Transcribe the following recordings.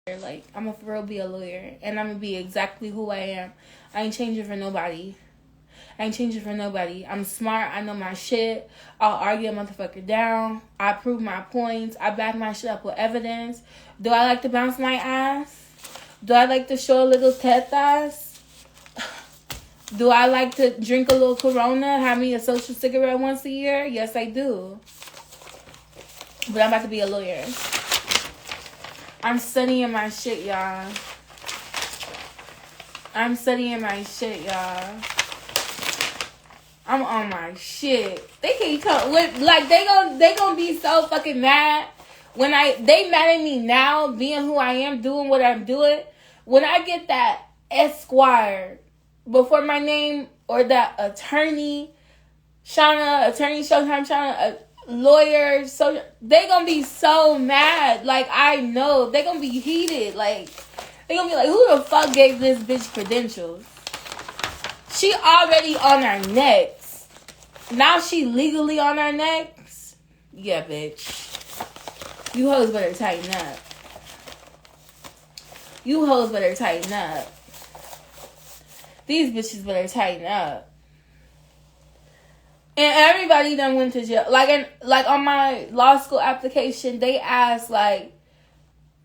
Like, I'm gonna for real be a lawyer, and I'm gonna be exactly who I am. I ain't changing for nobody. I'm smart. I know my shit. I'll argue a motherfucker down. I prove my points. I back my shit up with evidence. Do I like to bounce my ass? Do I like to show a little tetas? Do I like to drink a little Corona? Have me a social cigarette once a year? Yes, I do. But I'm about to be a lawyer. I'm studying my shit, y'all. I'm on my shit. They can't come with, like, they gonna be so fucking mad when they mad at me now being who I am, doing what I'm doing. When I get that Esquire before my name, or that attorney Showtime Shauna, lawyer, so they gonna be so mad. Like, I know they gonna be heated. Like, they gonna be like, who the fuck gave this bitch credentials? She already on our necks. Now she legally on our necks. Yeah, bitch. You hoes better tighten up. These bitches better tighten up. And everybody done went to jail. Like on my law school application, they asked, like,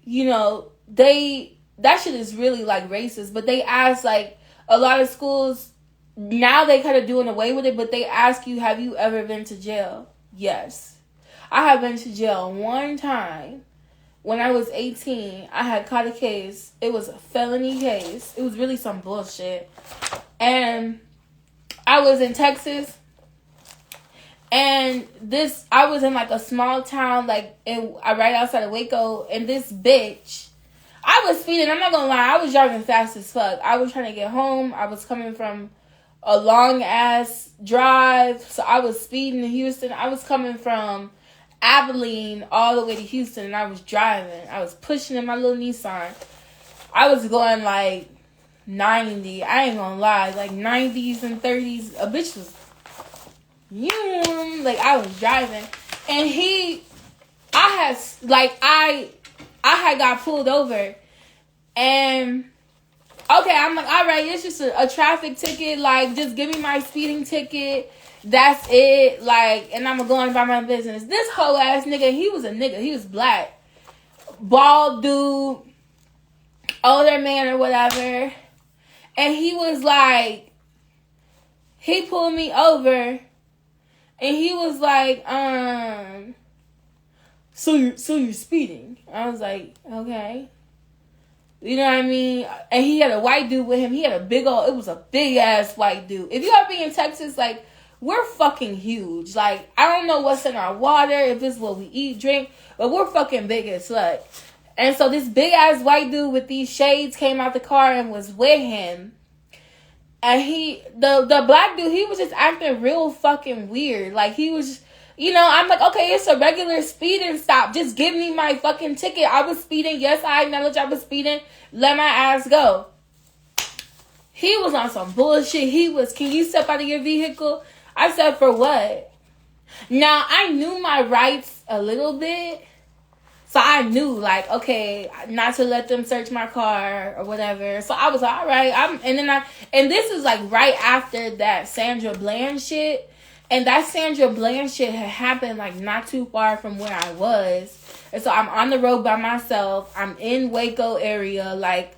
you know, that shit is really, like, racist. But they asked, like, a lot of schools, now they kind of doing away with it, but they ask you, have you ever been to jail? Yes. I have been to jail one time. When I was 18, I had caught a case. It was a felony case. It was really some bullshit. And I was in Texas. And I was in, like, a small town, like, right outside of Waco. And this bitch, I was speeding. I'm not gonna lie. I was driving fast as fuck. I was trying to get home. I was coming from a long-ass drive. So I was speeding in Houston. I was coming from Abilene all the way to Houston. And I was driving. I was pushing in my little Nissan. I was going, like, 90. I ain't gonna lie. Like, 90s and 30s. A bitch was... like, I was driving, and I had got pulled over, and okay, I'm like, all right, it's just a traffic ticket, like, just give me my speeding ticket, that's it, like, and I'm going about my business. This whole ass nigga, he was black, bald dude, older man or whatever, and he was like, he pulled me over. And he was like, so you're speeding. I was like, okay. You know what I mean? And he had a white dude with him. It was a big ass white dude. If you ever be in Texas, like, we're fucking huge. Like, I don't know what's in our water, if this is what we eat, drink, but we're fucking big as fuck. And so this big ass white dude with these shades came out the car and was with him. And the black dude, he was just acting real fucking weird. Like, he was, you know, I'm like, okay, it's a regular speeding stop. Just give me my fucking ticket. I was speeding. Yes, I acknowledge I was speeding. Let my ass go. He was on some bullshit. Can you step out of your vehicle? I said, for what? Now, I knew my rights a little bit. So I knew, like, okay, not to let them search my car or whatever. So I was like, all right. And this is, like, right after that Sandra Bland shit. And that Sandra Bland shit had happened, like, not too far from where I was. And so I'm on the road by myself. I'm in Waco area, like,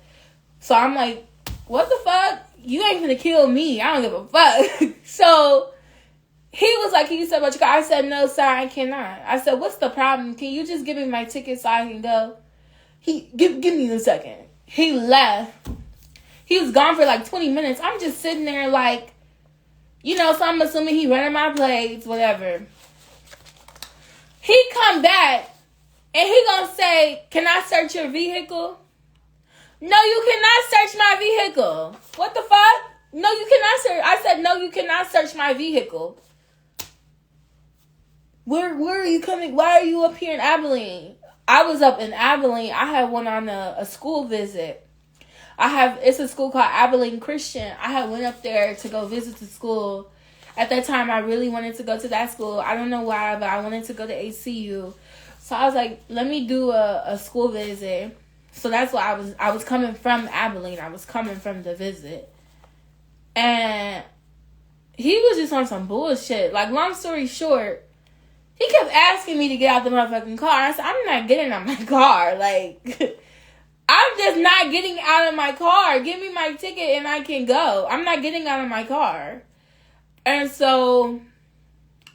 so I'm like, what the fuck? You ain't gonna kill me. I don't give a fuck. So he was like, can you step out your car? I said, no, sir, I cannot. I said, what's the problem? Can you just give me my ticket so I can go? Give me a second. He left. He was gone for like 20 minutes. I'm just sitting there like, you know, so I'm assuming he running my plates, whatever. He come back and he gonna say, can I search your vehicle? No, you cannot search my vehicle. What the fuck? No, you cannot search. I said, no, you cannot search my vehicle. Where are you coming? Why are you up here in Abilene? I was up in Abilene. I had went on a school visit. It's a school called Abilene Christian. I had went up there to go visit the school. At that time, I really wanted to go to that school. I don't know why, but I wanted to go to HCU. So I was like, let me do a school visit. So that's why I was coming from Abilene. I was coming from the visit. And he was just on some bullshit. Like, long story short, he kept asking me to get out the motherfucking car. I said, I'm not getting out my car. Like, I'm just not getting out of my car. Give me my ticket and I can go. I'm not getting out of my car. And so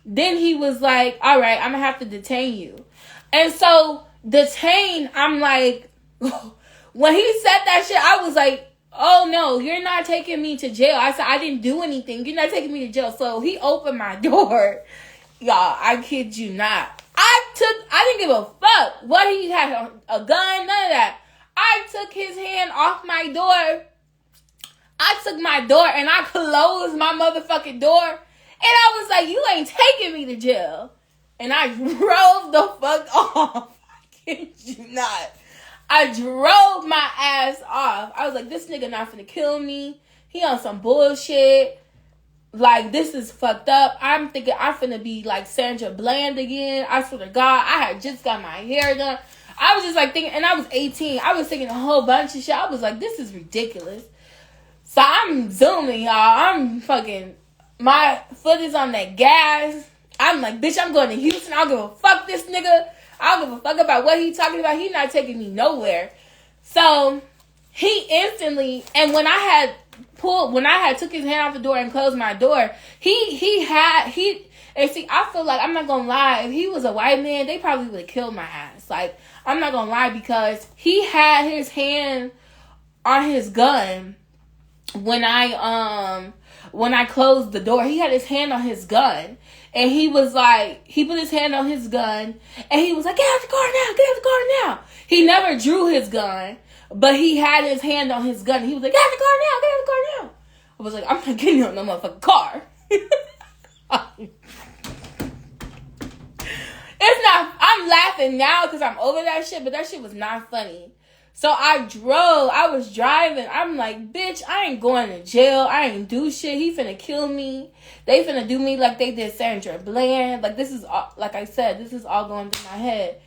then he was like, all right, I'm going to have to detain you. And so detain, I'm like, when he said that shit, I was like, oh no, you're not taking me to jail. I said, I didn't do anything. You're not taking me to jail. So he opened my door. Y'all, I kid you not. I didn't give a fuck what he had, a gun, none of that. I took his hand off my door. I took my door and I closed my motherfucking door. And I was like, you ain't taking me to jail. And I drove the fuck off. I kid you not. I drove my ass off. I was like, this nigga not finna kill me. He on some bullshit. Like, this is fucked up. I'm thinking I'm finna be like Sandra Bland again. I swear to God, I had just got my hair done. I was just like thinking, and I was 18. I was thinking a whole bunch of shit. I was like, this is ridiculous. So I'm zooming, y'all. I'm fucking, my foot is on that gas. I'm like, bitch, I'm going to Houston. I don't give a fuck this nigga. I don't give a fuck about what he talking about. He not taking me nowhere. So he instantly, and when I had took his hand off the door and closed my door, and see, I feel like, I'm not gonna lie, if he was a white man, they probably would have killed my ass. Like, I'm not gonna lie, because he had his hand on his gun when I closed the door. He had his hand on his gun. And he was like, he put his hand on his gun, and he was like, get out the car now, get out the car now. He never drew his gun, but he had his hand on his gun. He was like, get out the car now, get out the car now. I was like, I'm not getting on no motherfucking car. It's not, I'm laughing now because I'm over that shit, but that shit was not funny. So I was driving. I'm like, bitch, I ain't going to jail. I ain't do shit. He finna kill me. They finna do me like they did Sandra Bland. Like, this is, like I said, this is all going through my head.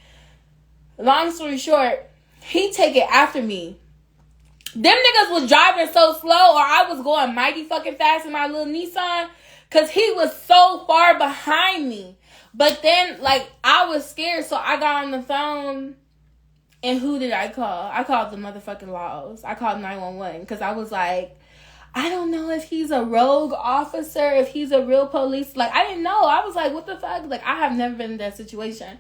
Long story short, he take it after me. Them niggas was driving so slow, or I was going mighty fucking fast in my little Nissan, because he was so far behind me. But then, like, I was scared, so I got on the phone. And who did I call? I called the motherfucking laws. I called 911 because I was like, I don't know if he's a rogue officer, if he's a real police. Like, I didn't know. I was like, what the fuck? Like, I have never been in that situation.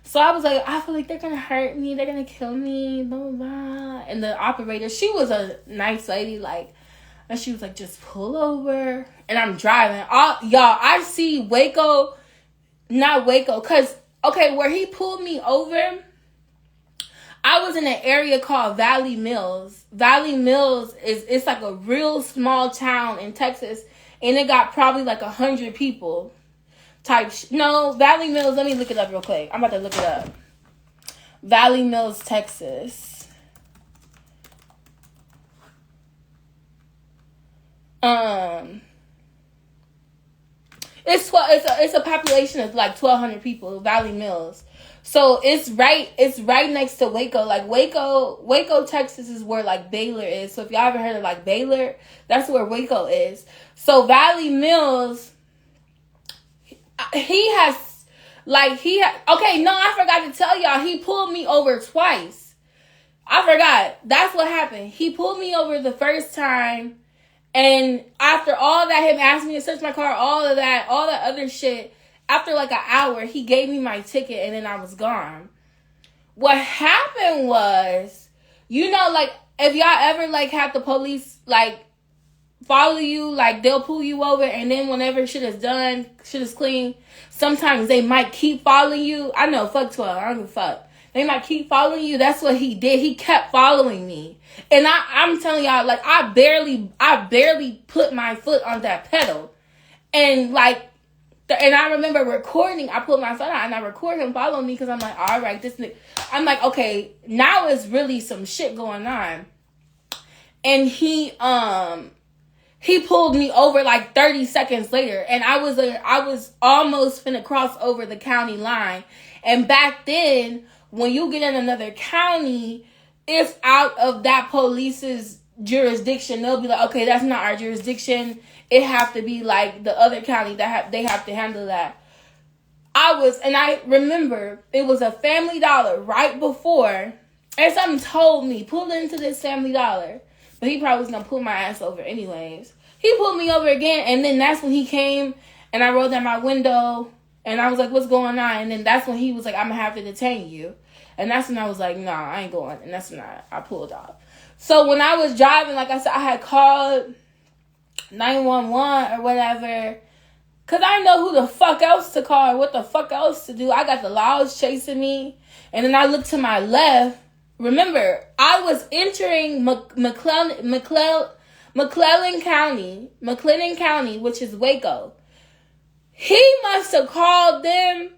So I was like, I feel like they're going to hurt me. They're going to kill me. Blah, blah, blah. And the operator, she was a nice lady. Like, and she was like, just pull over. And I'm driving. Y'all, I see Waco, not Waco. Because, okay, where he pulled me over, I was in an area called Valley Mills. Valley Mills it's like a real small town in Texas, and it got probably like 100 people. No, Valley Mills. Let me look it up real quick. I'm about to look it up. Valley Mills, Texas. It's a population of like 1,200 people. Valley Mills. So it's right next to Waco. Like Waco, Texas is where like Baylor is. So if y'all ever heard of like Baylor, that's where Waco is. So Valley Mills, okay, no, I forgot to tell y'all, he pulled me over twice. I forgot. That's what happened. He pulled me over the first time, and after all that, him asking me to search my car, all that other shit, after like an hour, he gave me my ticket, and then I was gone. What happened was, you know, like, if y'all ever, like, have the police, like, follow you, like, they'll pull you over, and then whenever shit is done, shit is clean, sometimes they might keep following you. I know, fuck 12, I don't give a fuck. They might keep following you. That's what he did. He kept following me. And I'm telling y'all, like, I barely put my foot on that pedal. And, like, and I remember recording, I put my phone out and I record him following me because I'm like, all right, this nigga. I'm like, okay, now it's really some shit going on. And he pulled me over like 30 seconds later, and I was almost finna cross over the county line. And back then, when you get in another county, it's out of that police's jurisdiction, they'll be like, okay, that's not our jurisdiction. It have to be like the other county they have to handle that. I remember it was a Family Dollar right before, and something told me, pull into this Family Dollar. But he probably was going to pull my ass over anyways. He pulled me over again, and then that's when he came, and I rolled down my window, and I was like, what's going on? And then that's when he was like, I'm going to have to detain you. And that's when I was like, nah, I ain't going. And that's when I pulled off. So when I was driving, like I said, I had called 911 or whatever, because I know who the fuck else to call or what the fuck else to do. I got the laws chasing me. And then I looked to my left. Remember, I was entering McLennan County, which is Waco. He must have called them.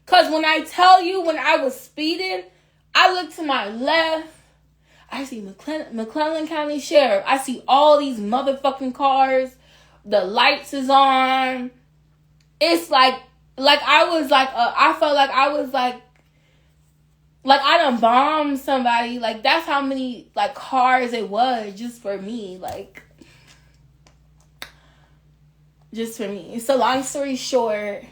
Because when I tell you, when I was speeding, I looked to my left. I see McLennan County Sheriff. I see all these motherfucking cars. The lights is on. It's like I was like, I felt like I was like I done bombed somebody. Like, that's how many, like, cars it was just for me. Like, just for me. So, long story short,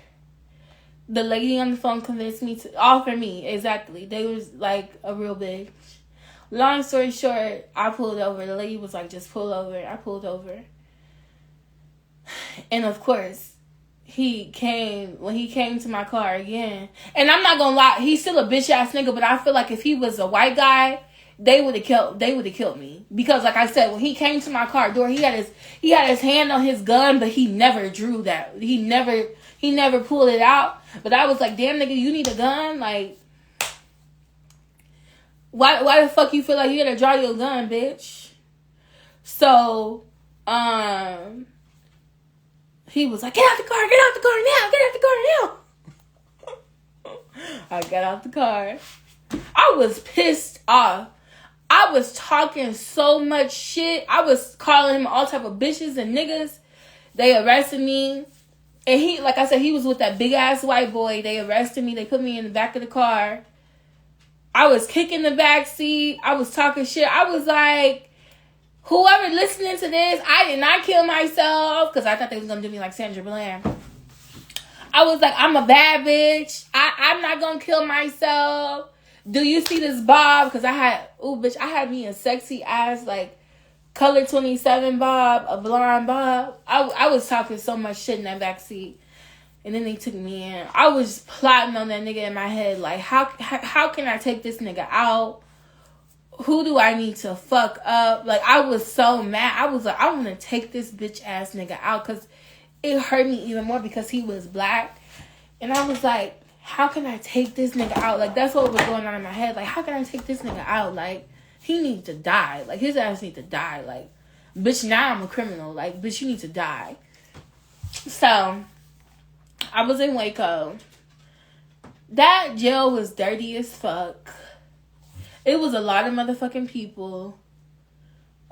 the lady on the phone convinced me to offer me, exactly. They was, like, a real bitch. Long story short, I pulled over. The lady was like, just pull over. I pulled over. And, of course, when he came to my car again, and I'm not gonna lie, he's still a bitch ass nigga, but I feel like if he was a white guy, they would have killed me. Because like I said, when he came to my car door, he had his hand on his gun, but he never drew that. He never pulled it out. But I was like, damn nigga, you need a gun? Like, why the fuck you feel like you gotta draw your gun, bitch? So, he was like, get out the car now, get out the car now. I got out the car. I was pissed off. I was talking so much shit. I was calling him all type of bitches and niggas. They arrested me. And he, like I said, he was with that big ass white boy. They arrested me. They put me in the back of the car. I was kicking the back seat. I was talking shit. I was like, whoever listening to this, I did not kill myself because I thought they was going to do me like Sandra Bland. I was like, I'm a bad bitch. I'm not going to kill myself. Do you see this bob? Because I had me a sexy ass, like, color 27 bob, a blonde bob. I was talking so much shit in that backseat. And then they took me in. I was plotting on that nigga in my head. Like, how can I take this nigga out? Who do I need to fuck up? Like, I was so mad. I was like, I want to take this bitch ass nigga out. Because it hurt me even more because he was black. And I was like, how can I take this nigga out? Like, that's what was going on in my head. Like, how can I take this nigga out? Like, he needs to die. Like, his ass need to die. Like, bitch, now I'm a criminal. Like, bitch, you need to die. So, I was in Waco. That jail was dirty as fuck. It was a lot of motherfucking people.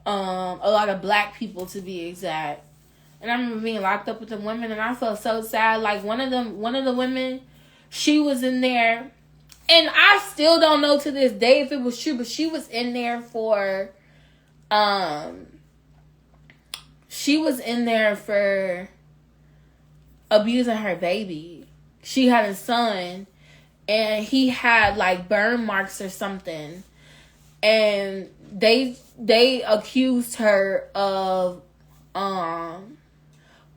A lot of black people, to be exact. And I remember being locked up with the women, and I felt so sad. Like, one of the women, she was in there, and I still don't know to this day if it was true, but she was in there for, abusing her baby. She had a son, and he had, like, burn marks or something, and they accused her of,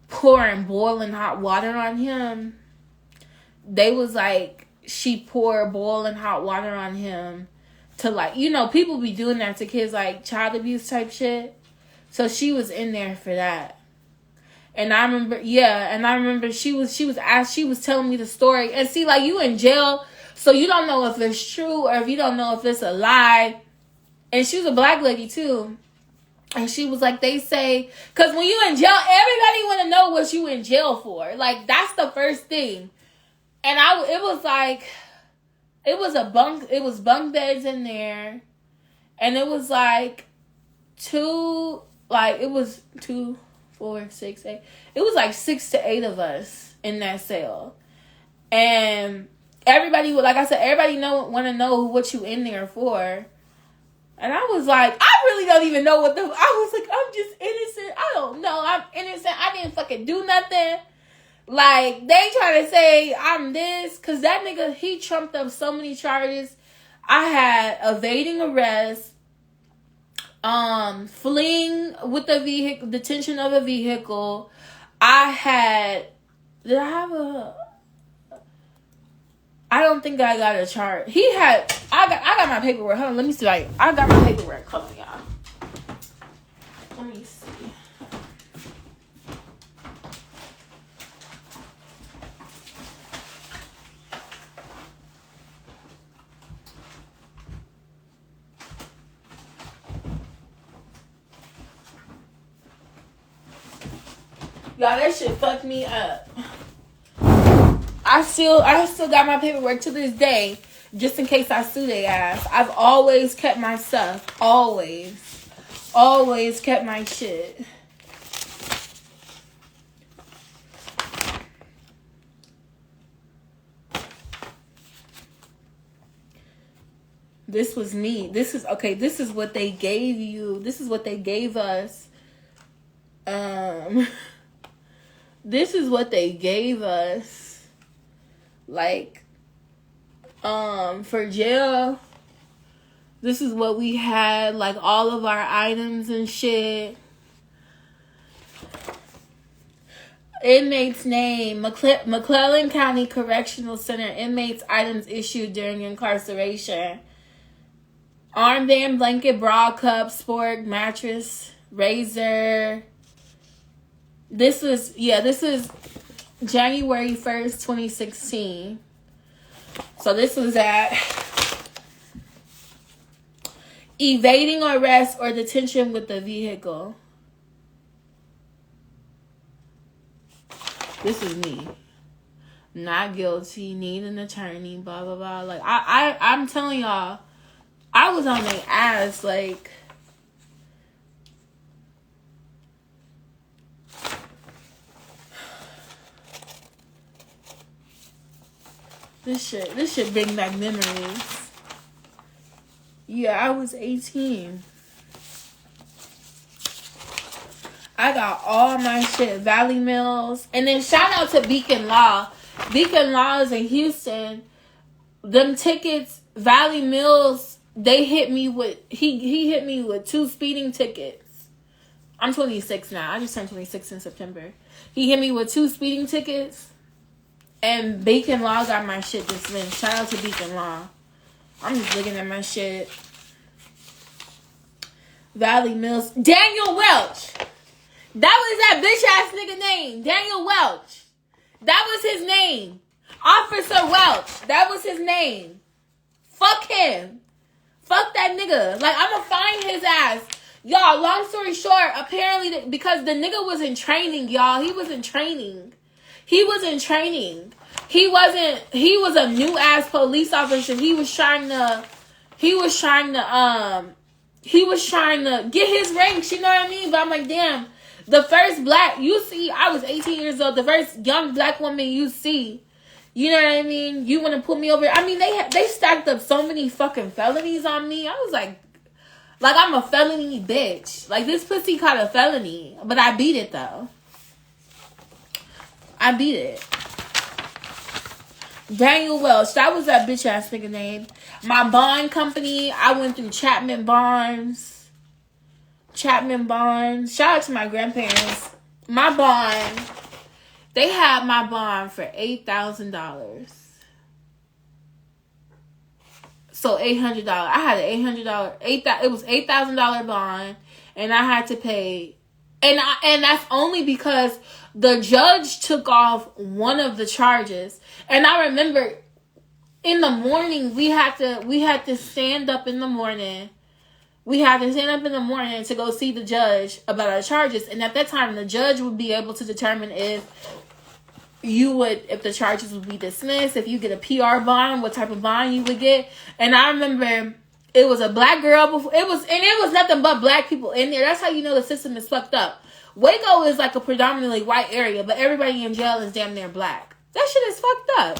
pouring boiling hot water on him. They was like, she poured boiling hot water on him to, like, you know, people be doing that to kids, like child abuse type shit. So she was in there for that. And I remember she was telling me the story. And see, like, you in jail, so you don't know if it's true or if you don't know if it's a lie. And she was a black lady too. And she was like, they say, because when you in jail, everybody want to know what you in jail for. Like, that's the first thing. And it was bunk beds in there. And it was like it was 2, 4, 6, 8. It was like 6 to 8 of us in that cell. And everybody, like I said, everybody want to know what you in there for. And I was like, I really don't even know what I was like, I'm just innocent. I don't know. I'm innocent. I didn't fucking do nothing. Like, they try to say I'm this. Because that nigga, he trumped up so many charges. I had evading arrest. Fleeing with the vehicle, detention of a vehicle. I don't think I got a charge. I got my paperwork. Hold on, let me see. I got my paperwork. Hold on, y'all. Let me see. Y'all, that shit fucked me up. I still got my paperwork to this day, just in case I sue their ass. I've always kept my stuff. Always kept my shit. This was me. This is what they gave you. This is what they gave us. This is what they gave us, like, for jail. This is what we had, like, all of our items and shit. Inmate's name, McClellan County Correctional Center. Inmates' items issued during incarceration. Armband, blanket, bra, cup, sport, mattress, razor. This is January 1st, 2016. So this was at evading arrest or detention with the vehicle. This is me. Not guilty, need an attorney, blah, blah, blah. Like, I'm telling y'all, I was on their ass, like... This shit bring back memories. Yeah, I was 18. I got all my shit, Valley Mills. And then shout out to Beacon Law. Beacon Law is in Houston. Them tickets, Valley Mills, they hit me with, he hit me with 2 speeding tickets. I'm 26 now. I just turned 26 in September. He hit me with 2 speeding tickets. And Beacon Law got my shit dismissed. Shout out to Beacon Law. I'm just looking at my shit. Valley Mills. Daniel Welch. That was that bitch ass nigga name. Daniel Welch. That was his name. Officer Welch. That was his name. Fuck him. Fuck that nigga. Like, I'ma find his ass. Y'all, long story short, apparently, because the nigga was in training, y'all. He was in training. He was a new ass police officer. He was trying to get his ranks, you know what I mean? But I'm like, damn, the first black, you see, I was 18 years old, the first young black woman you see, you know what I mean? You want to put me over? I mean, they stacked up so many fucking felonies on me. I was like I'm a felony bitch. Like, this pussy caught a felony, but I beat it though. I beat it. Daniel Welch. That was that bitch ass nigga name. My bond company. I went through Chapman Barnes. Shout out to my grandparents. My bond. They had my bond for $8,000. So $800. I had an $800. It was $8,000 bond, and I had to pay. And that's only because the judge took off one of the charges. And I remember in the morning we had to stand up in the morning. We had to stand up in the morning to go see the judge about our charges. And at that time, the judge would be able to determine if the charges would be dismissed, if you get a PR bond, what type of bond you would get. And I remember it was a black girl before. It was nothing but black people in there. That's how you know the system is fucked up. Waco is like a predominantly white area, but everybody in jail is damn near black. That shit is fucked up.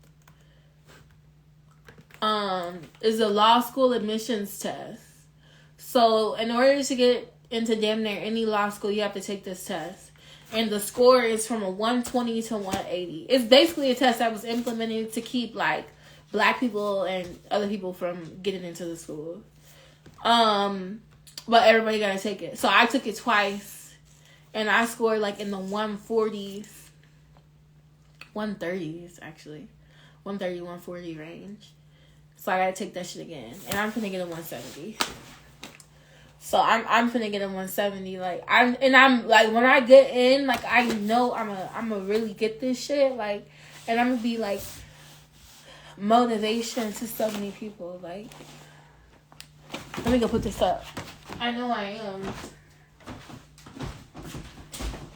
is a law school admissions test. So in order to get into damn near any law school, you have to take this test. And the score is from a 120 to 180. It's basically a test that was implemented to keep like black people and other people from getting into the school. But everybody gotta take it. So I took it twice, and I scored like in the 140s, 130s actually, 130, 140 range. So I gotta take that shit again, and I'm finna get a 170. So I'm finna get a 170. Like I'm like, when I get in, like I know I'm a really get this shit. Like, and I'm gonna be like motivation to so many people. Like, let me go put this up. I know I am.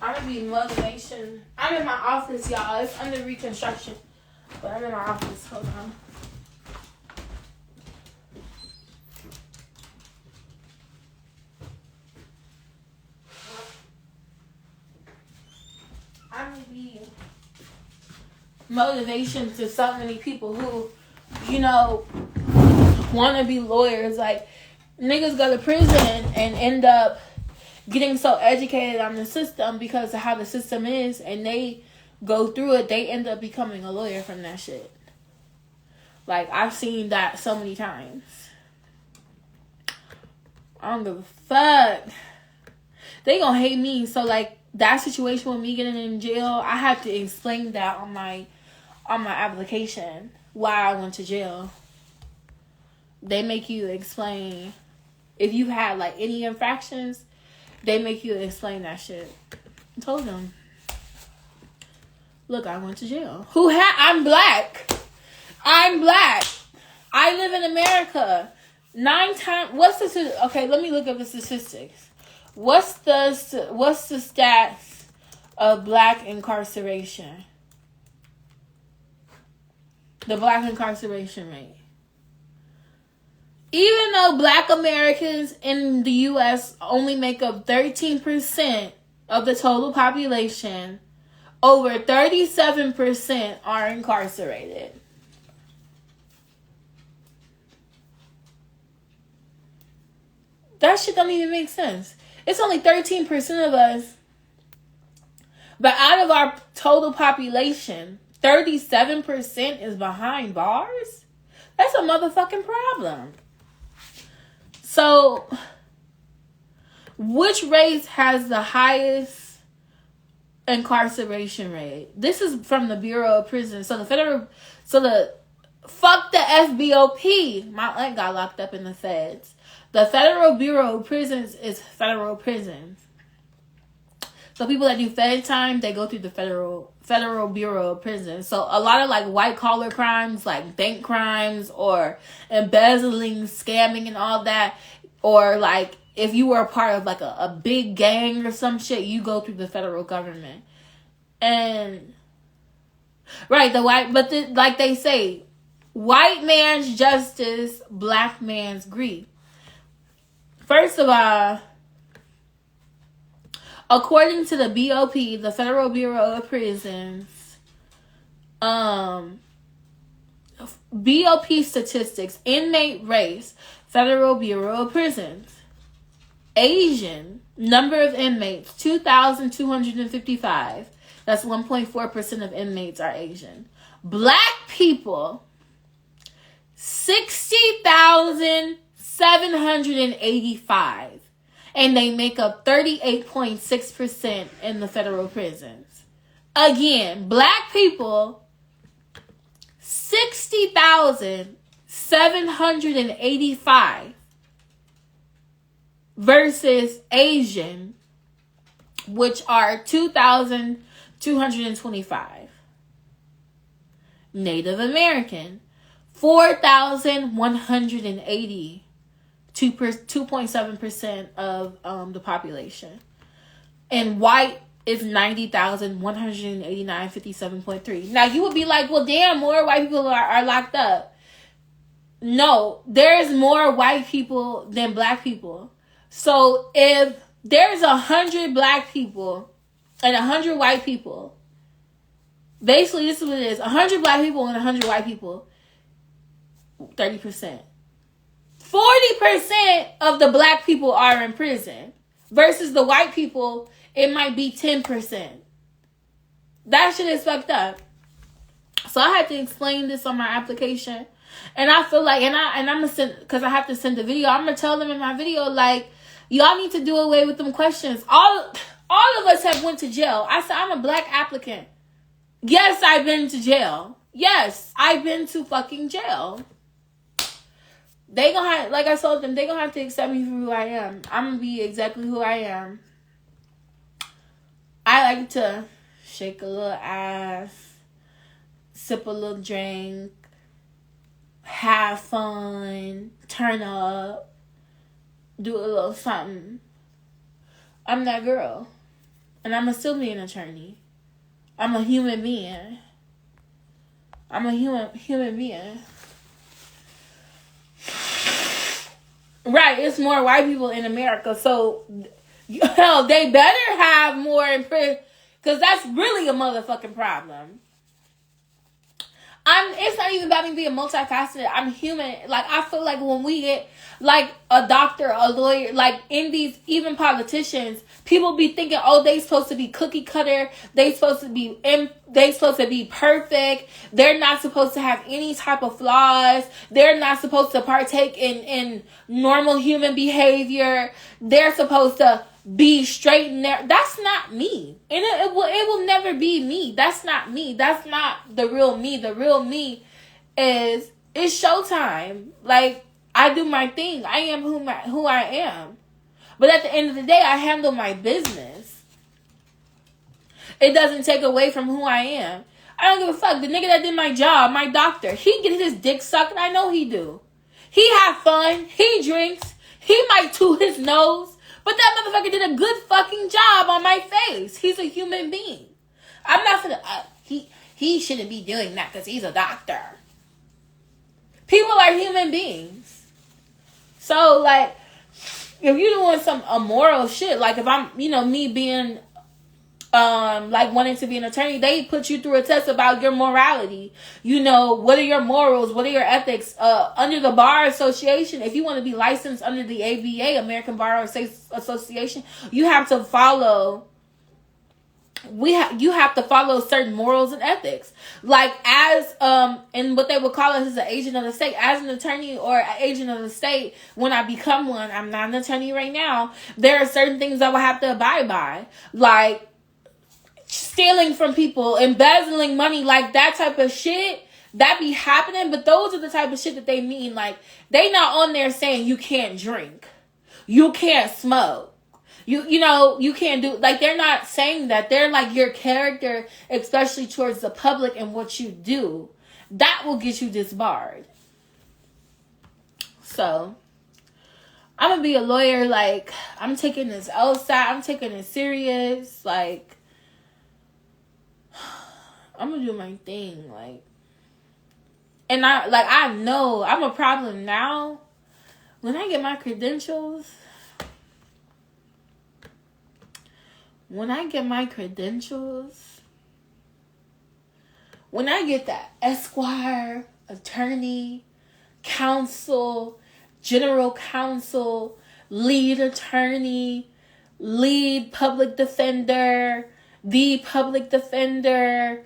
I'm gonna be motivation. I'm in my office, y'all. It's under reconstruction, but I'm in my office. Hold on. I'm gonna be motivation to so many people who, you know, want to be lawyers. Like, niggas go to prison and end up getting so educated on the system because of how the system is, and they go through it, they end up becoming a lawyer from that shit. Like, I've seen that so many times. I don't give a fuck. They gonna hate me. So, like, that situation with me getting in jail, I had to explain that on my application, why I went to jail. They make you explain. If you had, like, any infractions, they make you explain that shit. I told them. Look, I went to jail. I'm black. I'm black. I live in America. 9 times. Okay, let me look up the statistics. What's the stats of black incarceration? The black incarceration rate. Even though black Americans in the U.S. only make up 13% of the total population, over 37% are incarcerated. That shit don't even make sense. It's only 13% of us. But out of our total population, 37% is behind bars? That's a motherfucking problem. So, which race has the highest incarceration rate? This is from the Bureau of Prisons. Fuck the FBOP. My aunt got locked up in the feds. The Federal Bureau of Prisons is federal prisons. So people that do fed time, they go through the Federal Bureau of Prisons. So a lot of like white collar crimes, like bank crimes or embezzling, scamming and all that, or like if you were a part of like a big gang or some shit, you go through the federal government. And right, like they say, white man's justice, black man's grief. First of all, according to the BOP, the Federal Bureau of Prisons, BOP statistics, inmate race, Federal Bureau of Prisons. Asian, number of inmates, 2,255. That's 1.4% of inmates are Asian. Black people, 60,785. And they make up 38.6% in the federal prisons. Again, black people, 60,785 versus Asian, which are 2,225. Native American, 4,180. 2.7% of the population. And white is 90,189, 57.3. Now you would be like, well, damn, more white people are locked up. No, there's more white people than black people. So if there's 100 black people and 100 white people, basically this is what it is. 100 black people and 100 white people. 30%. 40% of the black people are in prison versus the white people, it might be 10%. That shit is fucked up. So I had to explain this on my application. And I feel like, and I'm gonna send, because I have to send the video, I'm gonna tell them in my video, like, y'all need to do away with them questions. All of us have went to jail. I said, I'm a black applicant. Yes, I've been to jail. Yes, I've been to fucking jail. They gonna have, like I told them, they gonna have to accept me for who I am. I'm gonna be exactly who I am. I like to shake a little ass, sip a little drink, have fun, turn up, do a little something. I'm that girl. And I'm gonna still be an attorney. I'm a human being. I'm a human being. Right, it's more white people in America, so hell, they better have more in prison, because that's really a motherfucking problem. It's not even about me being multifaceted. I'm human. Like, I feel like when we get, like, a doctor, a lawyer, like, in these, even politicians, people be thinking, oh, they supposed to be cookie cutter. They supposed to be perfect. They're not supposed to have any type of flaws. They're not supposed to partake in normal human behavior. They're supposed to be straight and narrow. That's not me. And it will never be me. That's not me. That's not the real me. The real me is showtime. Like, I do my thing. I am who I am. But at the end of the day, I handle my business. It doesn't take away from who I am. I don't give a fuck. The nigga that did my job, my doctor, he get his dick sucked. I know he do. He have fun. He drinks. He might toot his nose. But that motherfucker did a good fucking job on my face. He's a human being. I'm not gonna, he shouldn't be doing that because he's a doctor. People are human beings. So, like, if you're doing some immoral shit, like if I'm, me being, like wanting to be an attorney, they put you through a test about your morality. What are your morals? What are your ethics? Under the Bar Association, if you want to be licensed under the ABA, American Bar Association, you have to follow. You have to follow certain morals and ethics. Like, as and what they would call us as an agent of the state, as an attorney or an agent of the state. When I become one, I'm not an attorney right now. There are certain things I will have to abide by, like stealing from people, embezzling money, like that type of shit that be happening. But those are the type of shit that they mean. Like, they not on there saying you can't drink, you can't smoke, you can't do, like, they're not saying that. They're like, your character, especially towards the public and what you do, that will get you disbarred. So I'm gonna be a lawyer. Like, I'm taking this LSAT, I'm taking it serious. Like, I'm gonna do my thing, like, and I know I'm a problem now. When I get my credentials, when I get that Esquire, attorney, counsel, general counsel, lead attorney, lead public defender, the public defender,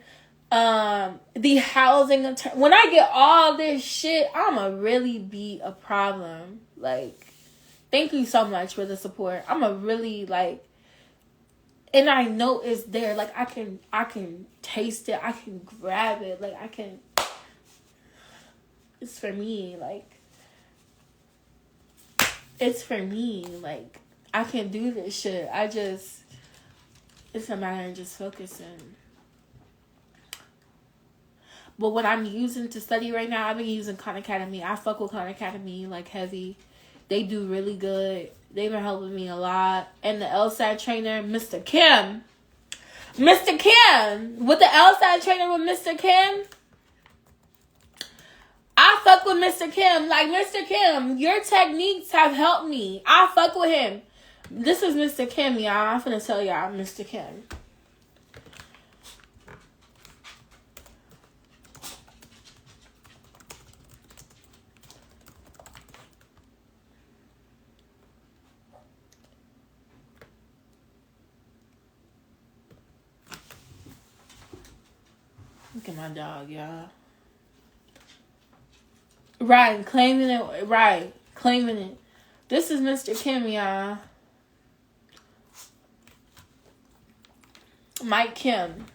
the housing attorney. When I get all this shit, I'ma really be a problem. Like, thank you so much for the support. I'ma really, like, and I know it's there. Like, I can taste it. I can grab it. Like, it's for me. Like, it's for me. Like, I can do this shit. It's a matter of just focusing. But what I'm using to study right now, I've been using Khan Academy. I fuck with Khan Academy, like, heavy. They do really good. They've been helping me a lot. And the LSAT trainer, Mr. Kim. Mr. Kim! With the LSAT trainer with Mr. Kim, I fuck with Mr. Kim. Like, Mr. Kim, your techniques have helped me. I fuck with him. This is Mr. Kim, y'all. I'm finna tell y'all Mr. Kim. Look at my dog, y'all. Right, claiming it. Right, claiming it. This is Mr. Kim, y'all. Mike Kim.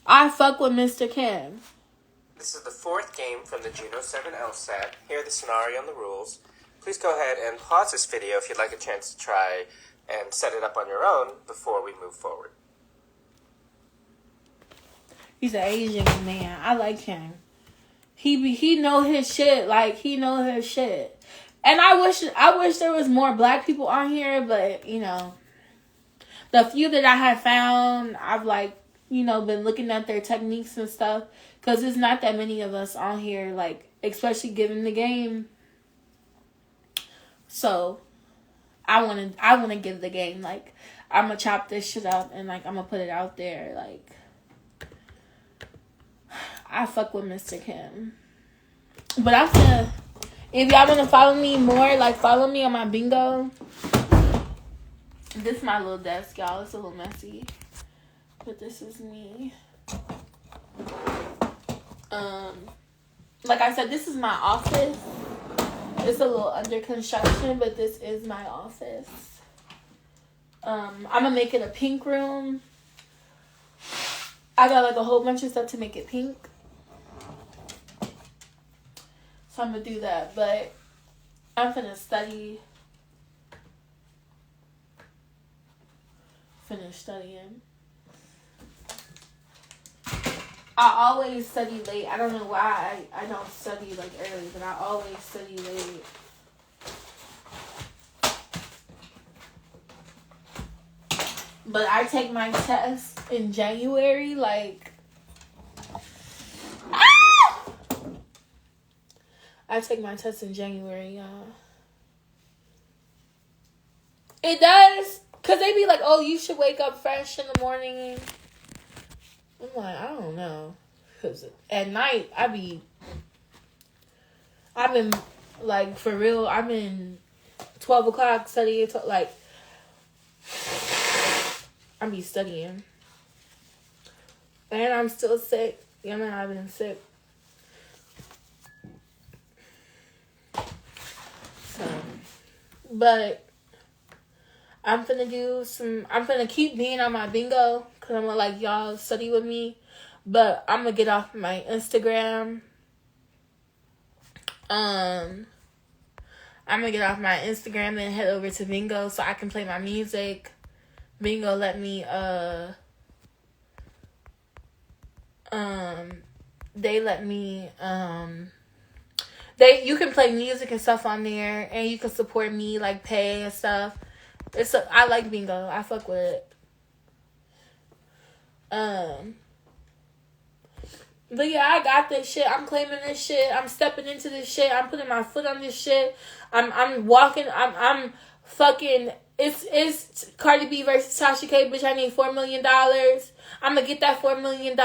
I fuck with Mr. Kim. This is the fourth game from the Juno 7 LSAT. Here are the scenario and the rules. Please go ahead and pause this video if you'd like a chance to try and set it up on your own before we move forward. He's an Asian man. I like him. He know his shit. Like, he know his shit. And I wish there was more black people on here, but, you know, the few that I have found, I've, like, you know, been looking at their techniques and stuff, because there's not that many of us on here, like, especially given the game. So, I want to give the game, like, I'm going to chop this shit up and, like, I'm going to put it out there, like, I fuck with Mr. Kim. But I'm gonna, if y'all want to follow me more, like, follow me on my bingo. This is my little desk, y'all. It's a little messy. But this is me. Like I said, this is my office. It's a little under construction, but this is my office. I'm gonna make it a pink room. I got like a whole bunch of stuff to make it pink. So I'm gonna do that, but I'm finna study. Finish studying. I always study late. I don't know why I don't study like early, but I always study late. But I take my test in January, like, I take my test in January, y'all. It does, because they be like, oh, you should wake up fresh in the morning. I'm like, I don't know. Because at night, I've been, like, for real, I've been 12 o'clock studying, like, I be studying. And I'm still sick. You know, I've been sick. So, but I'm finna keep being on my bingo. Because I'm gonna, like, y'all study with me. But I'm gonna get off my Instagram. I'm gonna get off my Instagram and head over to bingo so I can play my music. Bingo let me, they let me, you can play music and stuff on there, and you can support me, like, pay and stuff. I like bingo. I fuck with it. But yeah, I got this shit. I'm claiming this shit. I'm stepping into this shit. I'm putting my foot on this shit. I'm walking. I'm fucking. It's Cardi B versus Tasha K. Bitch, I need $4 million. I'm gonna get that $4 million.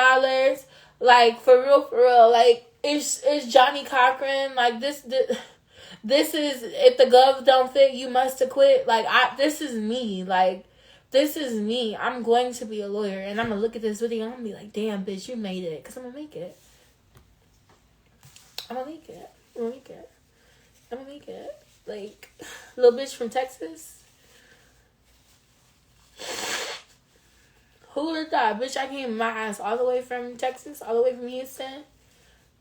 Like, for real. Like, it's Johnny Cochran. Like, this is, if the gloves don't fit, you must have quit. Like, this is me. Like, this is me. I'm going to be a lawyer, and I'm gonna look at this video and I'm gonna be like, damn, bitch, you made it. Because I'm gonna make it. Like, little bitch from Texas. Who would have thought? Bitch, I came my ass all the way from Texas, all the way from Houston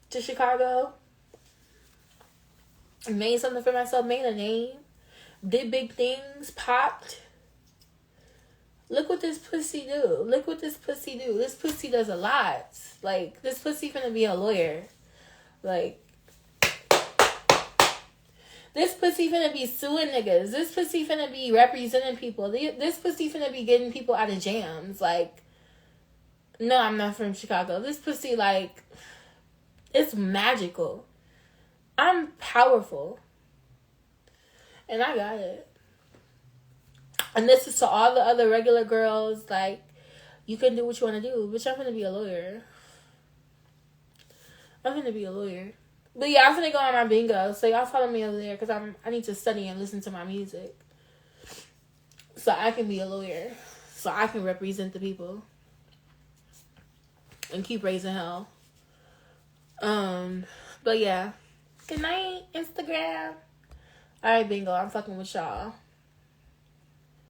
to Chicago. Made something for myself, made a name, did big things, popped. Look what this pussy do. This pussy does a lot. Like, this pussy finna be a lawyer. Like, this pussy finna be suing niggas. This pussy finna be representing people. This pussy finna be getting people out of jams. Like, no, I'm not from Chicago. This pussy, like, it's magical. I'm powerful. And I got it. And this is to all the other regular girls. Like, you can do what you want to do. Bitch, I'm gonna be a lawyer. But yeah, I'm gonna go on my bingo. So y'all follow me over there. Because I need to study and listen to my music. So I can be a lawyer. So I can represent the people. and keep raising hell. But yeah. Good night, Instagram. Alright, bingo. I'm fucking with y'all.